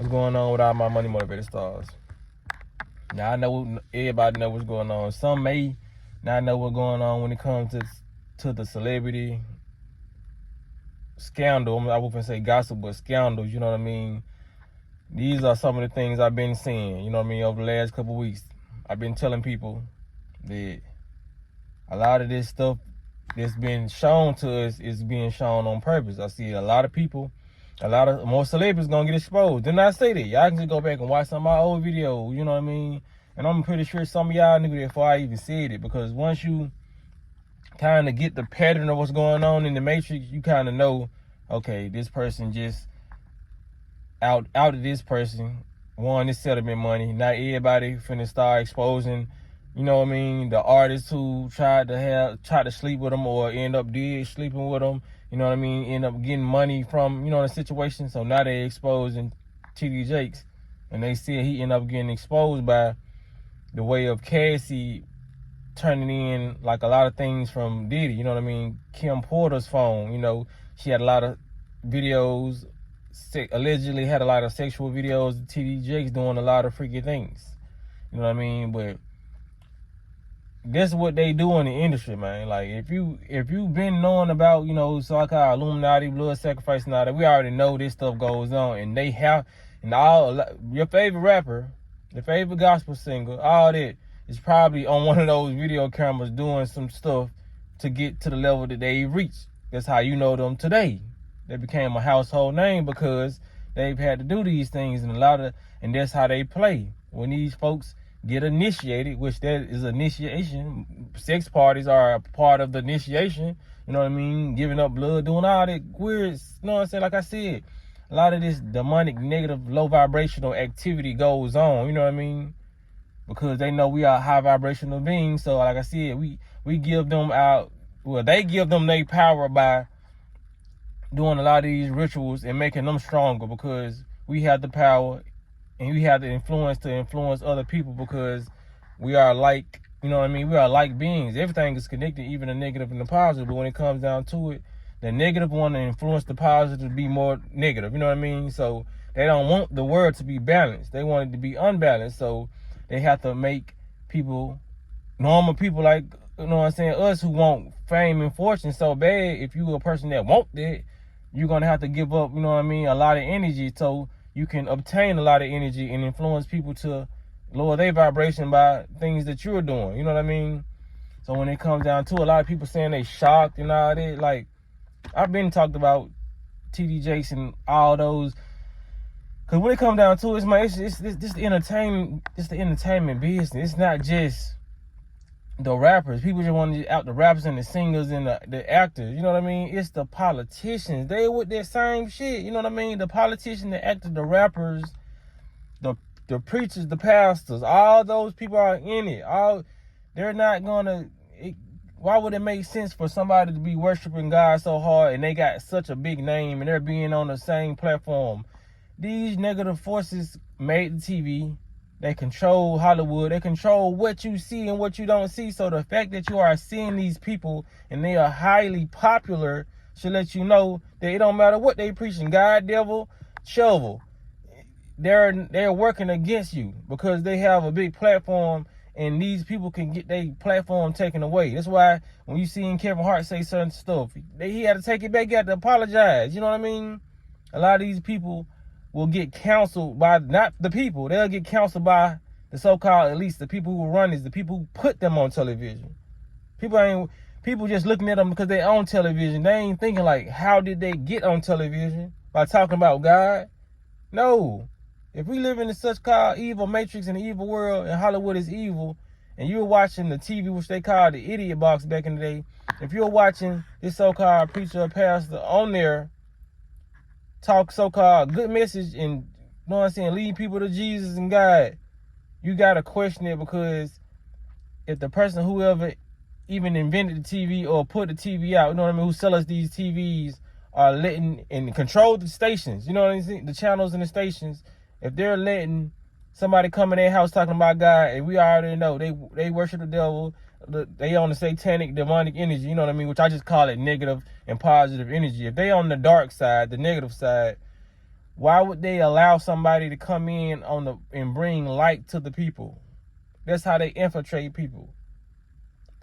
What's going on with all my money motivated stars? Now I know everybody know what's going on. Some may not know what's going on when it comes to the celebrity scandal. I wouldn't say gossip, but scandals. You know what I mean? These are some of the things I've been seeing. You know what I mean? Over the last couple of weeks, I've been telling people that a lot of this stuff that's been shown to us is being shown on purpose. I see a lot of people. A lot of more celebrities gonna get exposed. Didn't I say that? Y'all can just go back and watch some of my old videos, you know what I mean? And I'm pretty sure some of y'all knew that before I even said it, because once you kind of get the pattern of what's going on in the Matrix, you kind of know, okay, this person just out of this person won this settlement money. Not everybody finna start exposing, you know what I mean, the artists who tried to sleep with them or end up dead sleeping with them. You know what I mean? End up getting money from, the situation. So now they exposing TD Jakes. And they see he end up getting exposed by the way of Cassie turning in like a lot of things from Diddy. You know what I mean? Kim Porter's phone, she had a lot of videos, allegedly had a lot of sexual videos. TD Jakes doing a lot of freaky things. You know what I mean? But this is what they do in the industry, man. Like if you've been knowing about, so-called Illuminati, blood sacrifice, and all that, we already know this stuff goes on. And they have, and all your favorite rapper, your favorite gospel singer, all that is probably on one of those video cameras doing some stuff to get to the level that they reach. That's how you know them today. They became a household name because they've had to do these things, and that's how they play. When these folks get initiated, which that is initiation. Sex parties are a part of the initiation. You know what I mean? Giving up blood, doing all that weird, you know what I'm saying? Like I said, a lot of this demonic, negative, low vibrational activity goes on. You know what I mean? Because they know we are high vibrational beings. So like I said, we give them they give them their power by doing a lot of these rituals and making them stronger, because we have the power and we have the influence to influence other people, because we are like, we are like beings. Everything is connected, even the negative and the positive. But when it comes down to it, the negative want to influence the positive to be more negative. You know what I mean? So they don't want the world to be balanced. They want it to be unbalanced. So they have to make people, normal people like, us who want fame and fortune so bad. If you a person that want that, you're going to have to give up, a lot of energy so you can obtain a lot of energy and influence people to lower their vibration by things that you're doing. You know what I mean? So when it comes down to a lot of people saying they shocked and all that, like, I've been talked about TD Jakes and all those. Because when it comes down to it, it's the entertainment, it's the entertainment business. It's not just the rappers. People just want to out the rappers and the singers and the actors. You know what I mean? It's the politicians. They with that same shit. You know what I mean? The politicians, the actors, the rappers, the preachers, the pastors, all those people are in it. They're not gonna. Why would it make sense for somebody to be worshiping God so hard and they got such a big name and they're being on the same platform? These negative forces made the TV. They control Hollywood. They control what you see and what you don't see. So the fact that you are seeing these people and they are highly popular should let you know that it don't matter what they preaching, God, devil, shovel. They're working against you because they have a big platform, and these people can get their platform taken away. That's why when you see Kevin Hart say certain stuff, he had to take it back. He had to apologize. You know what I mean? A lot of these people will get counseled by not the people. They'll get counseled by the so-called, at least the people who run is the people who put them on television. People just looking at them because they own television. They ain't thinking like, how did they get on television? By talking about God? No. If we live in a such called evil matrix and evil world, and Hollywood is evil, and you're watching the TV, which they called the idiot box back in the day, if you're watching this so-called preacher or pastor on there talk so-called good message and, lead people to Jesus and God, you got to question it, because if the person, whoever even invented the TV or put the TV out, who sell us these TVs, are letting and control the stations, the channels and the stations, if they're letting somebody come in their house talking about God, and we already know they worship the devil, they on the satanic, demonic energy, which I just call it negative and positive energy. If they on the dark side, the negative side, Why would they allow somebody to come in and bring light to the people? That's how they infiltrate people.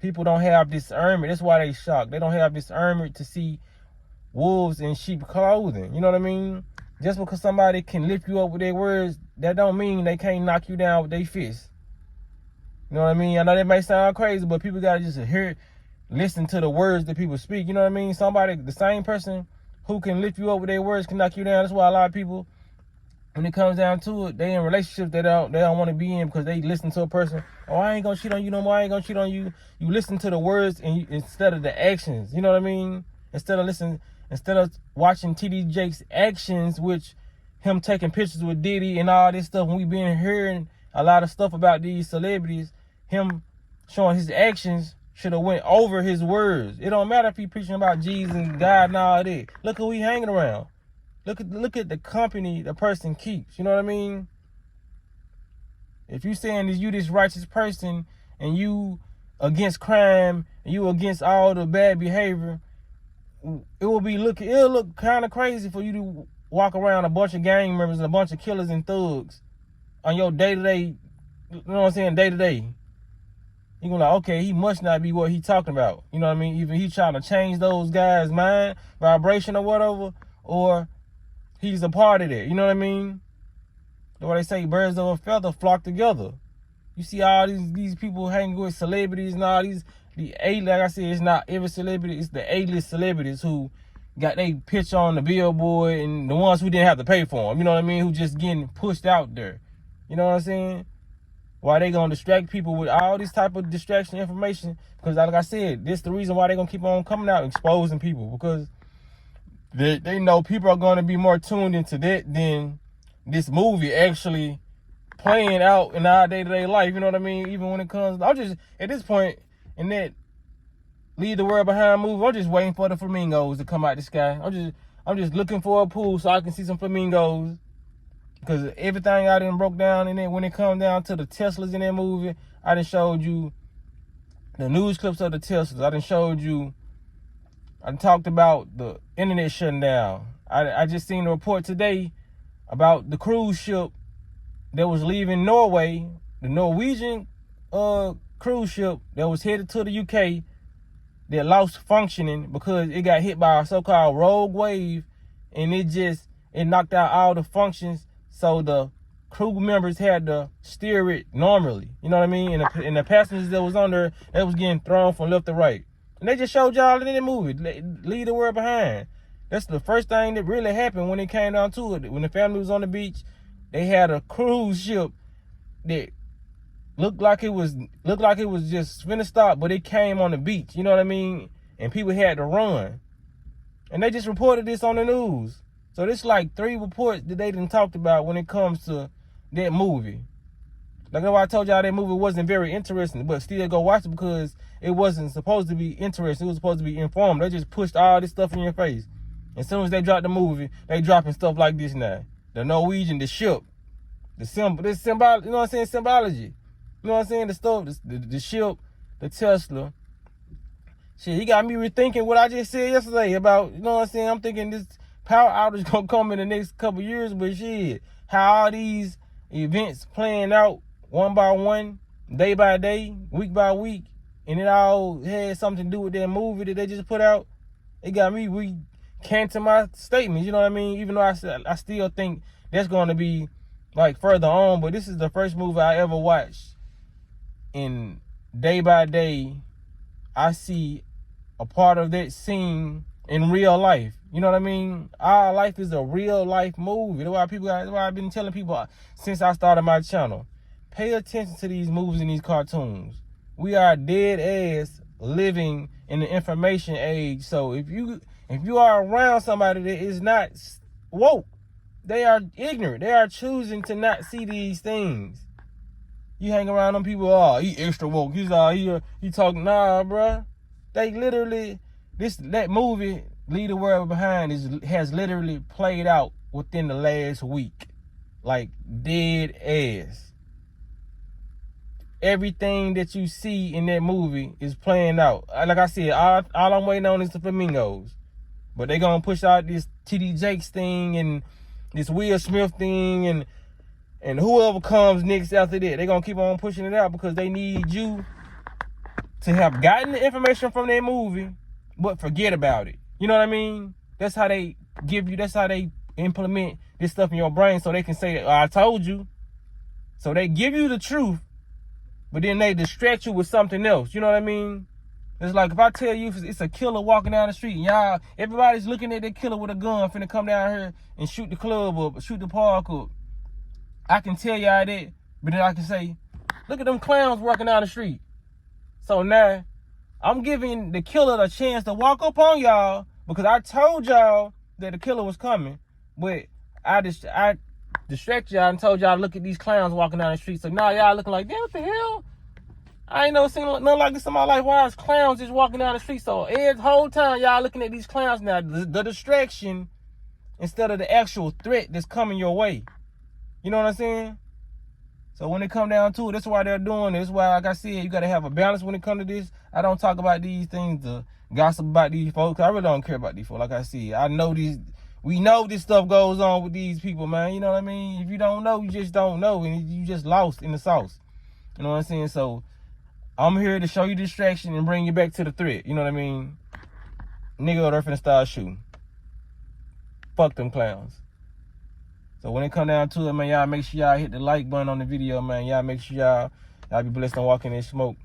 People don't have discernment. That's why they shocked. They don't have discernment to see wolves in sheep clothing. You know what I mean? Just because somebody can lift you up with their words, that don't mean they can't knock you down with their fists. You know what I mean? I know that may sound crazy, but people gotta just listen to the words that people speak. You know what I mean? Somebody, the same person who can lift you up with their words can knock you down. That's why a lot of people, when it comes down to it, they in relationships they don't want to be in because they listen to a person. Oh, I ain't gonna cheat on you no more. I ain't gonna cheat on you. You listen to the words instead of the actions. You know what I mean? Instead of watching TD Jakes' actions, which him taking pictures with Diddy and all this stuff, when we been hearing a lot of stuff about these celebrities, him showing his actions should have went over his words. It don't matter if he preaching about Jesus and God and all that. Look who he hanging around. Look at the company the person keeps. You know what I mean? If you saying that you this righteous person and you against crime and you against all the bad behavior, it'll look kind of crazy for you to walk around a bunch of gang members and a bunch of killers and thugs on your day-to-day, you know what I'm saying, day-to-day. You're gonna like, okay, he must not be what he talking about. You know what I mean? Either he trying to change those guys' mind, vibration or whatever, or he's a part of that. You know what I mean? The way they say birds of a feather flock together. You see all these people hanging with celebrities and all these, like I said, it's not every celebrity, it's the A-list celebrities who got they pitch on the billboard and the ones who didn't have to pay for them. You know what I mean? Who just getting pushed out there. You know what I'm saying? Why they gonna distract people with all this type of distraction information? Because like I said, this the reason why they gonna keep on coming out exposing people, because they know people are gonna be more tuned into that than this movie actually playing out in our day-to-day life. You know what I mean? Even when it comes, I'm just at this point in that Leave the World Behind movie, I'm just waiting for the flamingos to come out the sky. I'm just looking for a pool so I can see some flamingos. Because everything I done broke down in it, when it comes down to the Teslas in that movie, I done showed you the news clips of the Teslas. I done talked about the internet shutting down. I just seen a report today about the cruise ship that was leaving Norway, the Norwegian cruise ship that was headed to the UK that lost functioning because it got hit by a so-called rogue wave, and it knocked out all the functions. So the crew members had to steer it normally. You know what I mean? And the passengers that was on there, that was getting thrown from left to right. And they just showed y'all in the movie, Leave the World Behind. That's the first thing that really happened when it came down to it. When the family was on the beach, they had a cruise ship that looked like it was just finna stop, but it came on the beach. You know what I mean? And people had to run. And they just reported this on the news. So this like 3 reports that they done talked about when it comes to that movie. Like I told y'all, that movie wasn't very interesting, but still go watch it because it wasn't supposed to be interesting. It was supposed to be informed. They just pushed all this stuff in your face. As soon as they dropped the movie, they dropping stuff like this now. The Norwegian, the ship, this symbol, you know what I'm saying, symbology. You know what I'm saying? The stuff, the ship, the Tesla. Shit, he got me rethinking what I just said yesterday about, you know what I'm saying? I'm thinking this power outage gonna come in the next couple years, but shit, how all these events playing out one by one, day by day, week by week, and it all had something to do with that movie that they just put out. It got me recanting my statements, you know what I mean? Even though I still think that's gonna be like further on, but this is the first movie I ever watched, and day by day I see a part of that scene in real life. You know what I mean? Our life is a real life movie. That's why I've been telling people since I started my channel. Pay attention to these movies and these cartoons. We are dead ass living in the information age. So if you are around somebody that is not woke, they are ignorant. They are choosing to not see these things. You hang around them people, oh, he extra woke. He's out here, he talking, nah, bruh. They literally, that movie, Leave the World Behind, has literally played out within the last week. Like, dead ass. Everything that you see in that movie is playing out. Like I said, all I'm waiting on is the flamingos. But they gonna push out this TD Jakes thing and this Will Smith thing and whoever comes next after that, they're gonna keep on pushing it out because they need you to have gotten the information from that movie, but forget about it. You know what I mean? That's how they give you, that's how they implement this stuff in your brain so they can say, oh, I told you. So they give you the truth, but then they distract you with something else. You know what I mean? It's like if I tell you it's a killer walking down the street, and y'all, everybody's looking at that killer with a gun finna come down here and shoot the club up, shoot the park up. I can tell y'all that, but then I can say, look at them clowns walking down the street. So now, I'm giving the killer a chance to walk up on y'all because I told y'all that the killer was coming, but I distracted y'all and told y'all to look at these clowns walking down the street. So now y'all looking like, damn, what the hell? I ain't never seen nothing like this in my life. Why is clowns just walking down the street? So every whole time y'all looking at these clowns now, the distraction instead of the actual threat that's coming your way. You know what I'm saying? So when it come down to it, that's why they're doing it. That's why, like I said, you got to have a balance when it comes to this. I don't talk about these things to gossip about these folks. I really don't care about these folks. Like I said, I know these. We know this stuff goes on with these people, man. You know what I mean? If you don't know, you just don't know. And you just lost in the sauce. You know what I'm saying? So I'm here to show you distraction and bring you back to the threat. You know what I mean? Nigga, they're finna start shooting. Fuck them clowns. So when it come down to it, man, y'all make sure y'all hit the like button on the video, man. Y'all make sure y'all be blessed and walk in this smoke.